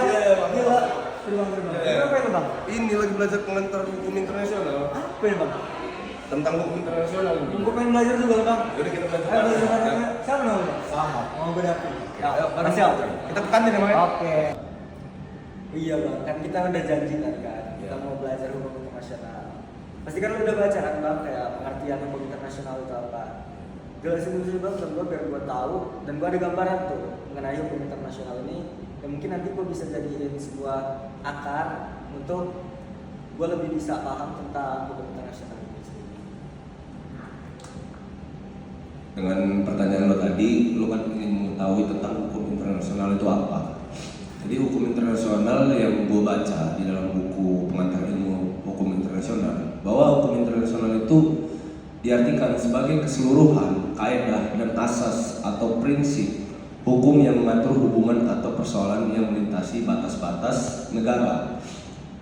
Gila. Bang. Apa itu bang? Ini lagi belajar pengantar hukum internasional. Apa ya bang? Tentang hukum internasional. Gue pengen belajar juga bang. Yaudah kita belajar. Ayo belajar bareng. Siapa namanya bang? Sama. Mau gue dapet. Ya, ayo bareng. Siap. Kita ke kantin ya Bang. Oke. Iya bang, kan kita udah janji kan, kita mau belajar hukum internasional. Pasti kan lu udah baca kan bang, kayak pengertian hukum internasional itu apa. Jelasin dulu bang, dan gue biar gue tahu dan gue ada gambaran tuh mengenai hukum internasional ini. Dan mungkin nanti gue bisa jadiin sebuah akar untuk gue lebih bisa paham tentang hukum internasional ini sendiri. Dengan pertanyaan lo tadi, lo kan ingin mengetahui tentang hukum internasional itu apa. Jadi hukum internasional yang gue baca di dalam buku pengantar ilmu hukum internasional, bahwa hukum internasional itu diartikan sebagai keseluruhan kaidah dan asas atau prinsip hukum yang mengatur hubungan atau persoalan yang melintasi batas-batas negara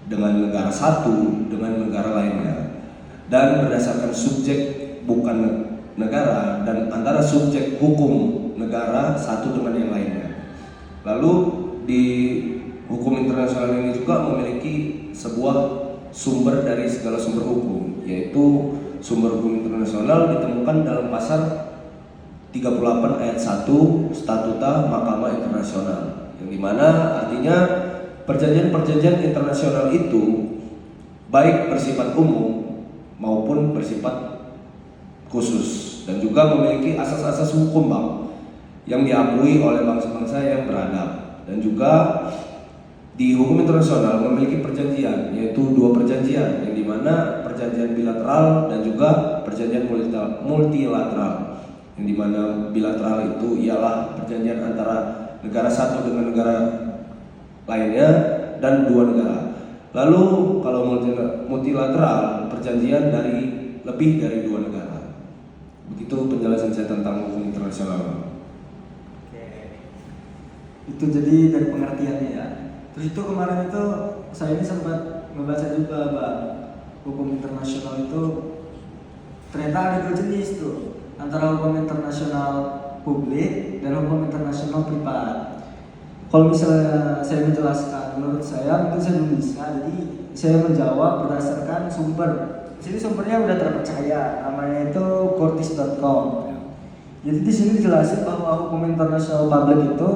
dengan negara satu dengan negara lainnya, dan berdasarkan subjek bukan negara dan antara subjek hukum negara satu dengan yang lainnya. Lalu di hukum internasional ini juga memiliki sebuah sumber dari segala sumber hukum, yaitu sumber hukum internasional ditemukan dalam pasal 38 ayat 1 Statuta Mahkamah Internasional, yang dimana artinya perjanjian-perjanjian internasional itu baik bersifat umum maupun bersifat khusus, dan juga memiliki asas-asas hukum bang yang diakui oleh bangsa-bangsa yang beradab. Dan juga di hukum internasional memiliki perjanjian, yaitu dua perjanjian, yang dimana perjanjian bilateral dan juga perjanjian multilateral. Yang dimana bilateral itu ialah perjanjian antara negara satu dengan negara lainnya dan dua negara. Lalu kalau multilateral, perjanjian dari lebih dari dua negara. Begitu penjelasan saya tentang hukum internasional. Itu jadi dari pengertiannya ya. Terus itu kemarin itu saya ini sempat membaca juga bang, hukum internasional itu ternyata ada dua jenis tuh, antara hukum internasional publik dan hukum internasional privat. Kalau misalnya saya menjelaskan, menurut saya mungkin saya belum bisa, jadi saya menjawab berdasarkan sumber. Jadi sumbernya udah terpercaya, namanya itu Curtis.com. Jadi di sini dijelasin bahwa hukum internasional publik itu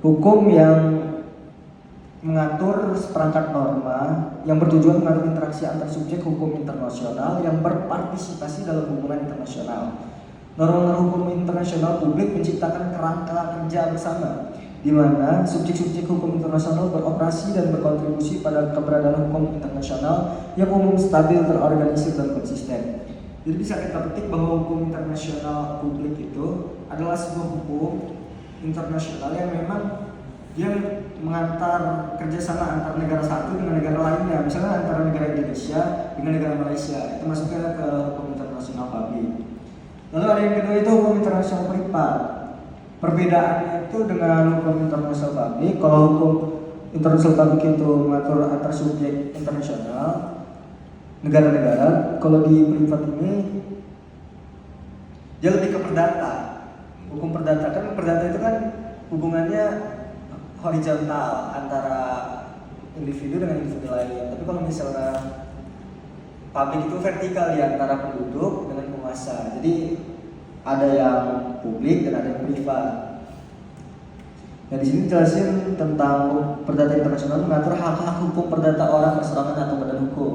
hukum yang mengatur seperangkat norma yang bertujuan mengatur interaksi antar subjek hukum internasional yang berpartisipasi dalam hubungan internasional. Norma-norma hukum internasional publik menciptakan kerangka kerja bersama, di mana subjek-subjek hukum internasional beroperasi dan berkontribusi pada keberadaan hukum internasional yang umum, stabil, terorganisir, dan konsisten. Jadi bisa kita petik bahwa hukum internasional publik itu adalah sebuah hukum internasional yang memang dia mengantar kerjasama antar negara satu dengan negara lainnya, misalnya antara negara Indonesia dengan negara Malaysia, itu masuknya ke hukum internasional publik. Lalu ada yang kedua itu hukum internasional privat. Perbedaannya itu dengan hukum internasional publik, kalau hukum internasional publik itu mengatur antar subjek internasional negara-negara, kalau di privat ini dia lebih ke perdata. Hukum perdata kan, perdata itu kan hubungannya horizontal antara individu dengan individu lain. Tapi kalau misalnya publik itu vertikal ya, antara penduduk dengan penguasa. Jadi ada yang publik dan ada yang privat. Nah di sini jelasin tentang perdata internasional mengatur hak-hak hukum perdata orang, perseorangan atau badan hukum.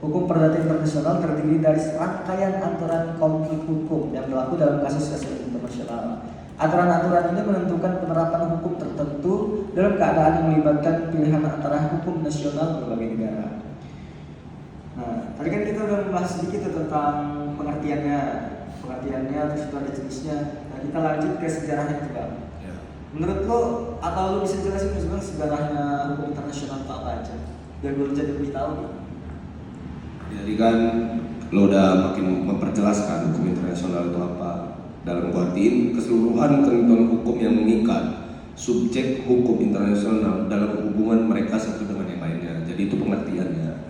Hukum perdata internasional terdiri dari serangkaian aturan konflik hukum yang berlaku dalam kasus-kasus internasional. Aturan-aturan ini menentukan penerapan hukum tertentu dalam keadaan yang melibatkan pilihan antara hukum nasional berbagai negara. Nah, tadi kan kita udah membahas sedikit tentang pengertiannya, terus itu ada jenisnya. Nah, kita lanjut ke sejarahnya itu bang. Ya. Menurut lo, atau lo bisa jelasin sebenarnya sejarahnya hukum internasional itu apa aja? Biar gue jadi lebih tahu. Jadi kan lo udah makin memperjelaskan hukum internasional itu apa. Dalam artiin keseluruhan ketentuan hukum yang mengikat subjek hukum internasional dalam hubungan mereka satu dengan yang lainnya. Jadi itu pengertiannya.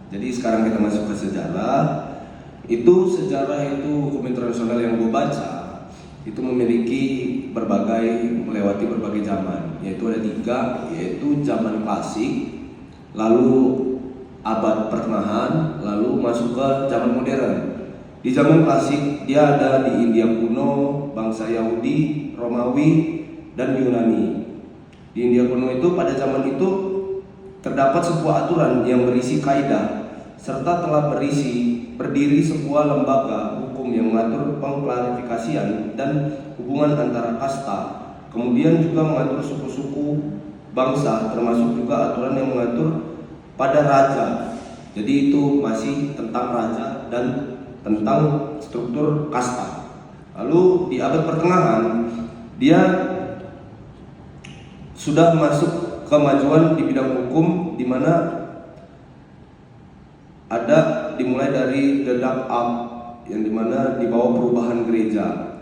Jadi sekarang kita masuk ke sejarah. Sejarah itu hukum internasional yang gue baca itu memiliki melewati berbagai zaman, yaitu ada 3, yaitu zaman klasik, lalu abad pertengahan, lalu masuk ke zaman modern. Di zaman klasik dia ada di India kuno, bangsa Yahudi, Romawi, dan Yunani. Di India kuno itu pada zaman itu terdapat sebuah aturan yang berisi kaidah serta telah berdiri sebuah lembaga hukum yang mengatur pengklarifikasian dan hubungan antara kasta. Kemudian juga mengatur suku-suku bangsa, termasuk juga aturan yang mengatur pada raja. Jadi itu masih tentang raja dan tentang struktur kasta. Lalu di abad pertengahan dia sudah masuk kemajuan di bidang hukum, di mana ada dimulai dari the dark up, yang dimana di bawah perubahan gereja,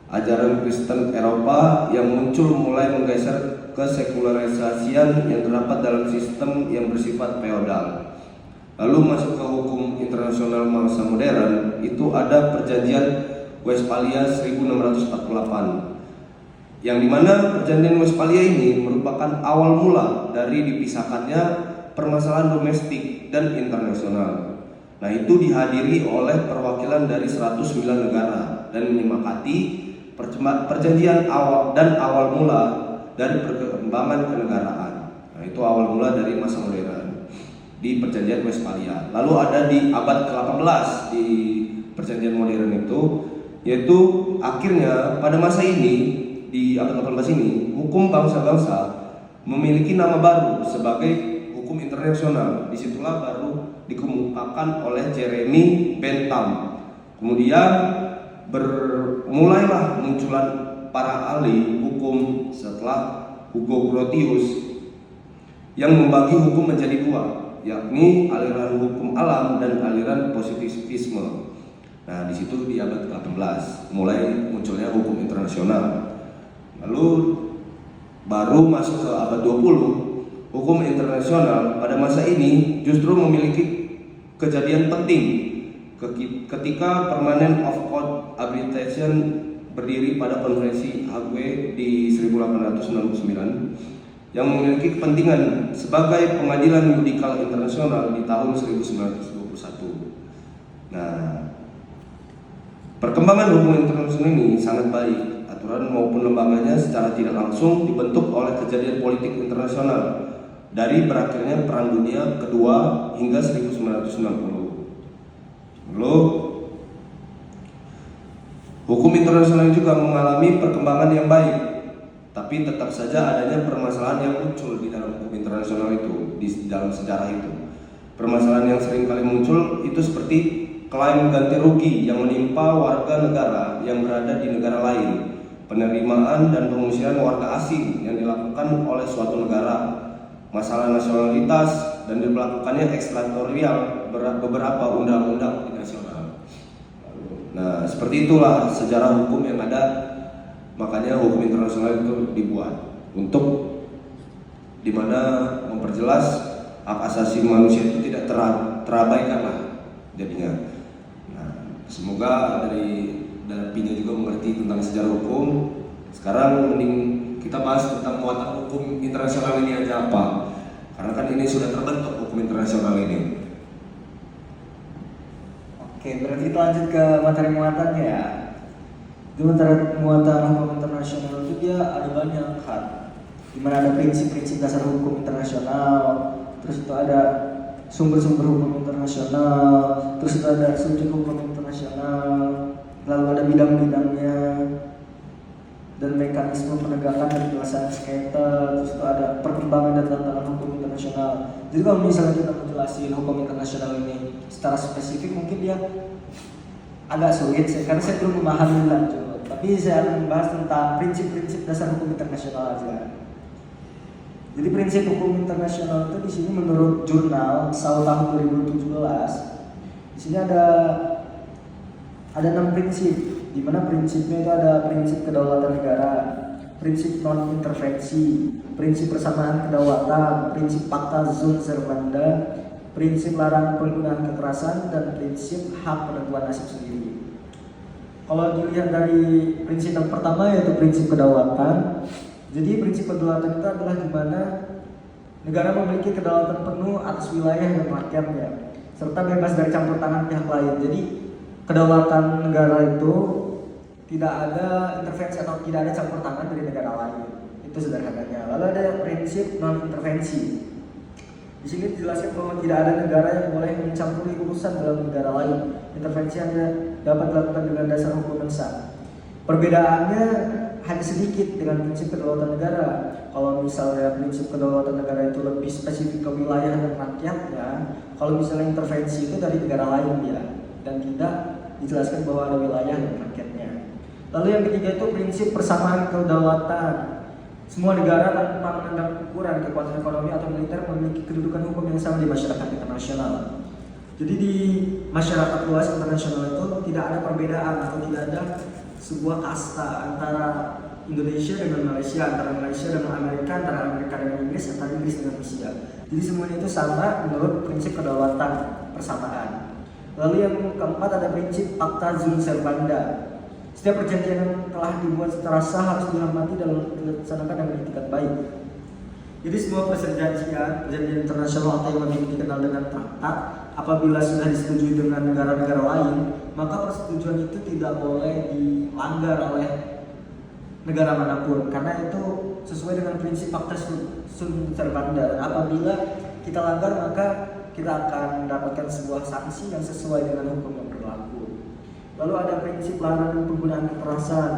ajaran Kristen Eropa yang muncul mulai menggeser ke sekularisasian yang terdapat dalam sistem yang bersifat feodal. Lalu masuk ke hukum internasional masa modern, itu ada perjanjian Westphalia 1648, yang dimana perjanjian Westphalia ini merupakan awal mula dari dipisahkannya permasalahan domestik dan internasional. Nah, itu dihadiri oleh perwakilan dari 109 negara dan menyepakati perjanjian awal mula dari perkembangan kenegaraan. Nah, itu awal mula dari masa modern di perjanjian Westphalia. Lalu ada di abad ke-18 di perjanjian modern itu, yaitu akhirnya pada masa ini, di abad ke-18 ini, hukum bangsa-bangsa memiliki nama baru sebagai hukum internasional. Disitulah baru dikemukakan oleh Jeremy Bentham. Kemudian mulailah munculan para ahli hukum setelah Hugo Grotius yang membagi hukum menjadi 2, yakni aliran hukum alam dan aliran positivisme. Nah, di situ di abad ke-18 mulai munculnya hukum internasional. Lalu baru masuk ke abad 20, hukum internasional pada masa ini justru memiliki kejadian penting ketika Permanent of Court Arbitration berdiri pada konferensi Hague di 1869 yang memiliki kepentingan sebagai pengadilan yudikal internasional di tahun 1921. Nah, perkembangan hukum internasional ini sangat baik. Aturan maupun lembaganya secara tidak langsung dibentuk oleh kejadian politik internasional dari berakhirnya Perang Dunia Kedua hingga 1960. Lalu hukum internasional juga mengalami perkembangan yang baik, tapi tetap saja adanya permasalahan yang muncul di dalam hukum internasional itu, di dalam sejarah itu. Permasalahan yang sering kali muncul itu seperti klaim ganti rugi yang menimpa warga negara yang berada di negara lain, penerimaan dan pengusiran warga asing yang dilakukan oleh suatu negara, masalah nasionalitas, dan diberlakukannya ekstrateritorial beberapa undang-undang nasional. Nah, seperti itulah sejarah hukum yang ada. Makanya hukum internasional itu dibuat untuk dimana memperjelas hak asasi manusia itu tidak terabaikan lah jadinya. Nah, semoga dari Pinya juga mengerti tentang sejarah hukum. Sekarang mending kita bahas tentang muatan hukum internasional ini aja apa, karena kan ini sudah terbentuk hukum internasional ini. Oke, berarti kita lanjut ke materi muatannya ya. Di materi muatan hukum internasional itu dia ada banyak hal, dimana ada prinsip-prinsip dasar hukum internasional, terus itu ada sumber-sumber hukum internasional, terus itu ada subjek hukum internasional, lalu ada bidang-bidangnya dan mekanisme penegakan dan penyelesaian sengketa, terus itu ada perkembangan dan tantangan hukum internasional. Jadi kalau misalnya kita menjelaskan hukum internasional ini secara spesifik mungkin dia agak sulit karena saya belum memahami lanjut. Tapi saya akan membahas tentang prinsip-prinsip dasar hukum internasional aja. Jadi prinsip hukum internasional itu di sini menurut jurnal SAU tahun 2017, di sini ada 6 prinsip, di mana prinsipnya itu ada prinsip kedaulatan negara, prinsip non-intervensi, prinsip persamaan kedaulatan, prinsip Pacta Sunt Servanda, prinsip larang penggunaan kekerasan, dan prinsip hak penentuan nasib sendiri. Kalau dilihat dari prinsip yang pertama yaitu prinsip kedaulatan. Jadi prinsip kedaulatan itu adalah di mana negara memiliki kedaulatan penuh atas wilayah dan rakyatnya, serta bebas dari campur tangan pihak lain. Jadi kedaulatan negara itu tidak ada intervensi atau tidak ada campur tangan dari negara lain. Itu sederhananya. Lalu ada prinsip non intervensi. Di sini dijelaskan bahwa tidak ada negara yang boleh mencampuri urusan dalam negara lain. Intervensi hanya dapat dilakukan dengan dasar hukum yang sah. Perbedaannya hanya sedikit dengan prinsip kedaulatan negara. Kalau misalnya prinsip kedaulatan negara itu lebih spesifik ke wilayah dan rakyatnya, kalau misalnya intervensi itu dari negara lain ya, dan tidak dijelaskan bahwa ada wilayah dan rakyatnya. Lalu yang ketiga itu prinsip persamaan kedaulatan. Semua negara tanpa memandang ukuran kekuatan ekonomi atau militer memiliki kedudukan hukum yang sama di masyarakat internasional. Jadi di masyarakat luas internasional itu tidak ada perbedaan atau tidak ada sebuah kasta antara Indonesia dengan Malaysia, antara Malaysia dengan Amerika, antara Amerika dengan Inggris, antara Inggris dengan Rusia. Jadi semuanya itu sama menurut prinsip kedaulatan persamaan. Lalu yang keempat ada prinsip Pacta Sunt Servanda. Setiap perjanjian yang telah dibuat secara sah harus dihormati dan dilaksanakan dengan etikat baik. Jadi semua perjanjian internasional atau yang lebih dikenal dengan traktat, apabila sudah disetujui dengan negara-negara lain, maka persetujuan itu tidak boleh dilanggar oleh negara manapun, karena itu sesuai dengan prinsip Pacta Sunt Servanda. Apabila kita langgar, maka kita akan mendapatkan sebuah sanksi yang sesuai dengan hukum yang berlaku. Lalu ada prinsip larangan penggunaan kekerasan.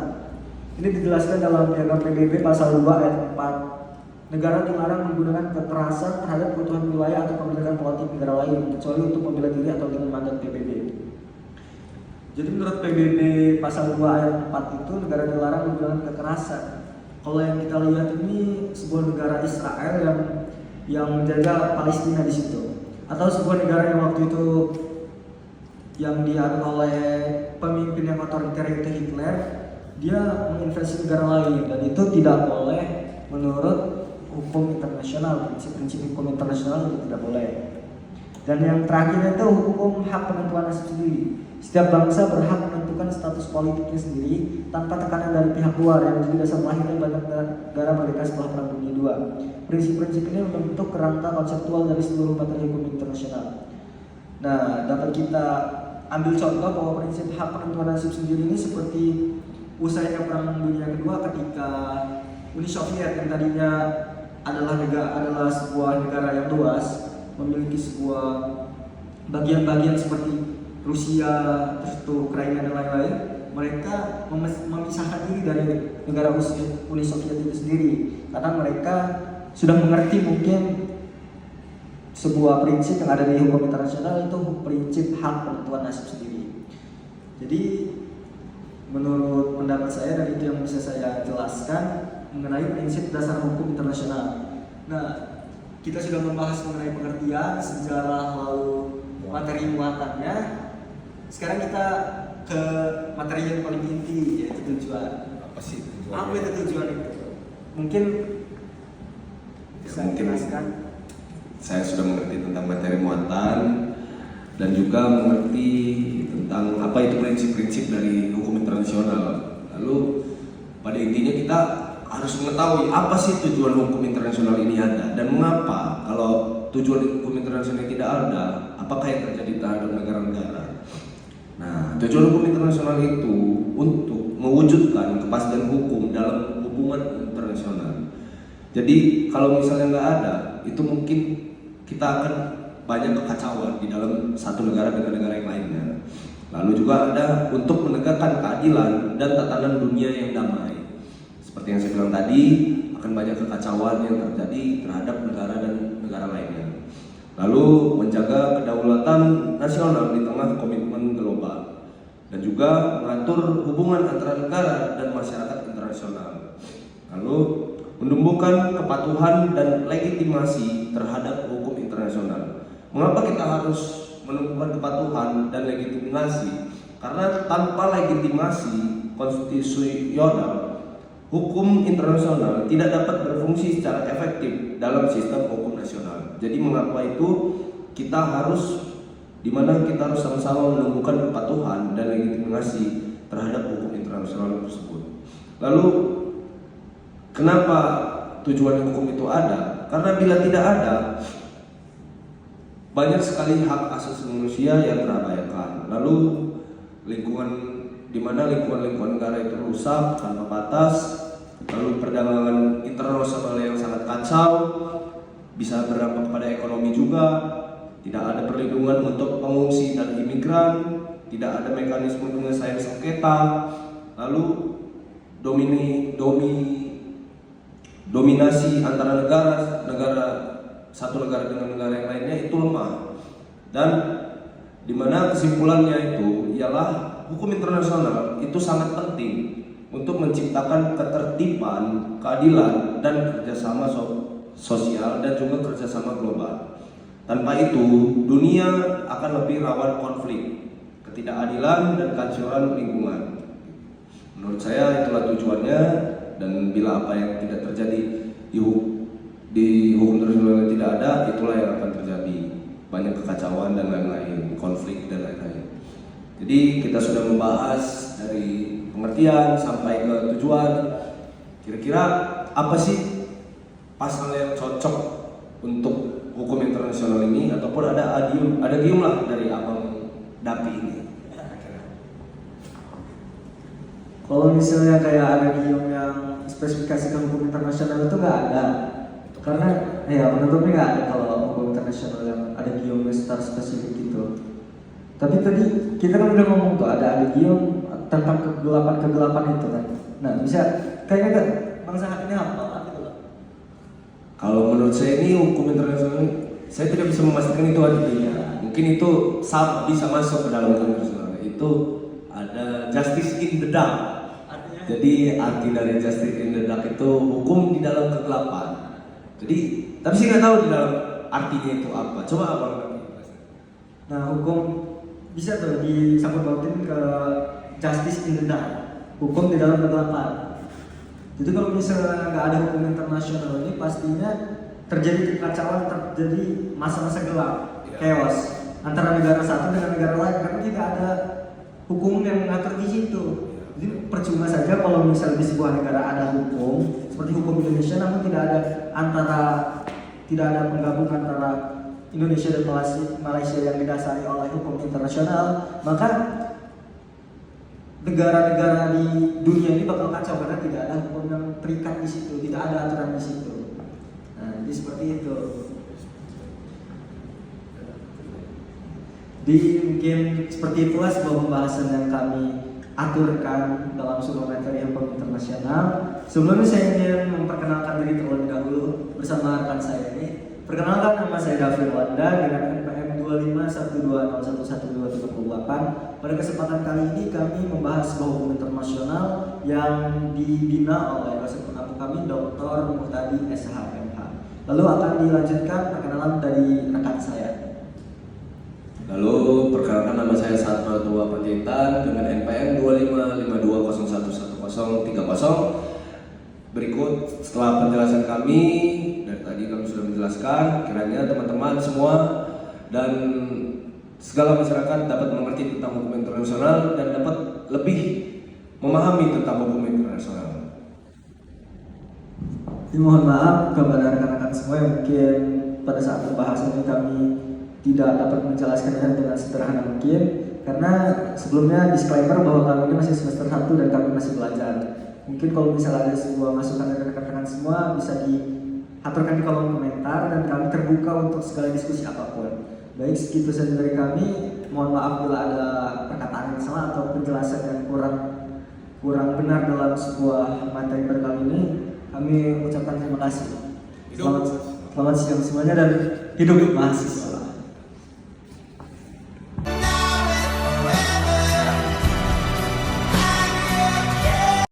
Ini dijelaskan dalam Piagam PBB pasal 2 ayat 4. Negara dilarang menggunakan kekerasan terhadap kebutuhan wilayah atau kebijakan politik negara lain, kecuali untuk membela diri atau dengan mandat PBB. Jadi menurut PBB pasal 2 ayat 4 itu negara dilarang menggunakan kekerasan. Kalau yang kita lihat ini sebuah negara Israel yang menjaga Palestina di situ, atau sebuah negara yang waktu itu yang dianut oleh pemimpin yang otoriter itu Hitler, dia menginvasi negara lain dan itu tidak boleh menurut hukum internasional, prinsip-prinsip hukum internasional itu tidak boleh. Dan yang terakhir itu hukum hak penentuan nasib sendiri. Setiap bangsa berhak menentukan status politiknya sendiri tanpa tekanan dari pihak luar yang menjadi dasar lahirnya banyak negara merdeka setelah Perang Dunia II. Prinsip-prinsip ini membentuk kerangka konseptual dari seluruh materi hukum internasional. Nah, dapat kita ambil contoh bahwa prinsip hak penentuan nasib sendiri ini seperti usai Perang Dunia Kedua ketika Uni Soviet yang tadinya adalah sebuah negara yang luas, memiliki sebuah bagian-bagian seperti Rusia, terus itu Ukraina dan lain-lain, mereka memisahkan diri dari negara Uni Soviet itu sendiri karena mereka sudah mengerti mungkin sebuah prinsip yang ada di hukum internasional, itu prinsip hak penentuan nasib sendiri. Jadi menurut pendapat saya dan itu yang bisa saya jelaskan mengenai prinsip dasar hukum internasional. Nah, kita sudah membahas mengenai pengertian, sejarah, lalu materi muatannya. Sekarang kita ke materi yang paling inti, yaitu tujuan. Apa sih tujuan? Apa itu tujuan itu? Mungkin bisa dijelaskan. Saya sudah mengerti tentang materi muatan dan juga mengerti tentang apa itu prinsip-prinsip dari hukum internasional. Lalu pada intinya kita harus mengetahui apa sih tujuan hukum internasional ini ada dan mengapa kalau tujuan hukum internasional tidak ada, apakah yang terjadi terhadap negara-negara. Nah, tujuan hukum internasional itu untuk mewujudkan kepastian hukum dalam hubungan internasional. Jadi kalau misalnya nggak ada, itu mungkin kita akan banyak kekacauan di dalam satu negara dengan negara yang lainnya. Lalu juga ada untuk menegakkan keadilan dan tatanan dunia yang damai. Seperti yang saya bilang tadi, akan banyak kekacauan yang terjadi terhadap negara dan negara lainnya. Lalu menjaga kedaulatan nasional di tengah komitmen global dan juga mengatur hubungan antara negara dan masyarakat internasional. Lalu menumbuhkan kepatuhan dan legitimasi terhadap hukum internasional. Mengapa kita harus menumbuhkan kepatuhan dan legitimasi? Karena tanpa legitimasi konstitusional, hukum internasional tidak dapat berfungsi secara efektif dalam sistem hukum nasional. Jadi mengapa itu kita harus sama-sama menumbuhkan kepatuhan dan legitimasi terhadap hukum internasional tersebut. Lalu kenapa tujuan hukum itu ada? Karena bila tidak ada, banyak sekali hak asasi manusia yang terabaikan. Lalu lingkungan di mana lingkungan negara itu rusak tanpa batas, lalu perdagangan internasional yang sangat kacau, bisa berdampak pada ekonomi juga, tidak ada perlindungan untuk pengungsi dan imigran, tidak ada mekanisme penyelesaian sengketa, lalu dominasi antara satu negara dengan negara yang lainnya itu lemah. Dan dimana kesimpulannya itu ialah hukum internasional itu sangat penting untuk menciptakan ketertiban, keadilan, dan kerjasama sosial dan juga kerjasama global. Tanpa itu, dunia akan lebih rawan konflik, ketidakadilan, dan kehancuran lingkungan. Menurut saya itulah tujuannya, dan bila apa yang tidak terjadi di hukum internasional tidak ada, itulah yang akan terjadi. Banyak kekacauan dan lain-lain, konflik dan lain-lain. Jadi kita sudah membahas dari pengertian sampai ke tujuan. Kira-kira apa sih pasal yang cocok untuk hukum internasional ini, ataupun ada gium lah dari Abang Dapi ini? Kalau misalnya kayak ada gium yang spesifikasikan hukum internasional itu nggak ada, karena ya menurutnya nggak ada kalau hukum internasional yang ada gium secara spesifik gitu. Tapi tadi kita kan udah ngomong tuh ada gium tentang kegelapan itu kan. Nah bisa kayaknya kan Bang Sangat ini apa gitu loh. Kalau menurut saya ini hukum internasional, saya tidak bisa memastikan itu artinya. Mungkin itu bisa masuk ke dalam hukum internasional. Itu ada justice in the dark. Jadi arti dari justice in the dark itu hukum di dalam kegelapan. Jadi tapi saya nggak tahu di dalam artinya itu apa. Coba Abang. Nah hukum bisa tuh disangkut pautin ke justice in the dark, hukum di dalam kegelapan. Jadi kalau misalnya nggak ada hukum internasional ini pastinya terjadi kekacauan, terjadi masa-masa gelap, chaos antara negara satu dengan negara lain karena tidak ada hukum yang mengatur di situ. Jadi percuma saja kalau misalnya di sebuah negara ada hukum seperti hukum Indonesia, namun tidak ada penggabung antara Indonesia dan Malaysia yang didasari oleh hukum internasional, maka negara-negara di dunia ini bakal kacau karena tidak ada hukum yang terikat di situ, tidak ada aturan di situ. Nah, jadi seperti itu. Di mungkin seperti itulah sebuah pembahasan yang kami aturkan dalam sebuah materi hukum internasional. Sebelumnya saya ingin memperkenalkan diri terlebih dahulu bersama rekan saya ini. Perkenalkan, nama saya David Wanda dengan NPM 2512011238. Pada kesempatan kali ini kami membahas sebuah hukum internasional yang dibina oleh dosen penampung kami Dr. Muhtadi SHMH. Lalu akan dilanjutkan perkenalan dari rekan saya. Lalu perkenalkan, nama saya Satma Tua Panjaitan dengan NPM 2552011130. Berikut setelah penjelasan kami, dari tadi kami sudah menjelaskan, kiranya teman-teman semua dan segala masyarakat dapat mengerti tentang hukum internasional dan dapat lebih memahami tentang hukum internasional. Mohon maaf kepada rekan-rekan semua yang mungkin pada saat pembahasan ini kami tidak dapat menjelaskannya dengan sederhana mungkin, karena sebelumnya disclaimer bahwa kami ini masih semester 1 dan kami masih belajar. Mungkin kalau misalnya ada sebuah masukan dari rekan-rekan semua bisa diaturkan di kolom komentar dan kami terbuka untuk segala diskusi apapun. Baik, segitu saja dari kami. Mohon maaf bila ada perkataan yang salah atau penjelasan yang kurang benar dalam sebuah materi pada kali ini. Kami ucapkan terima kasih. Selamat siang semuanya dan hidup mahasiswa.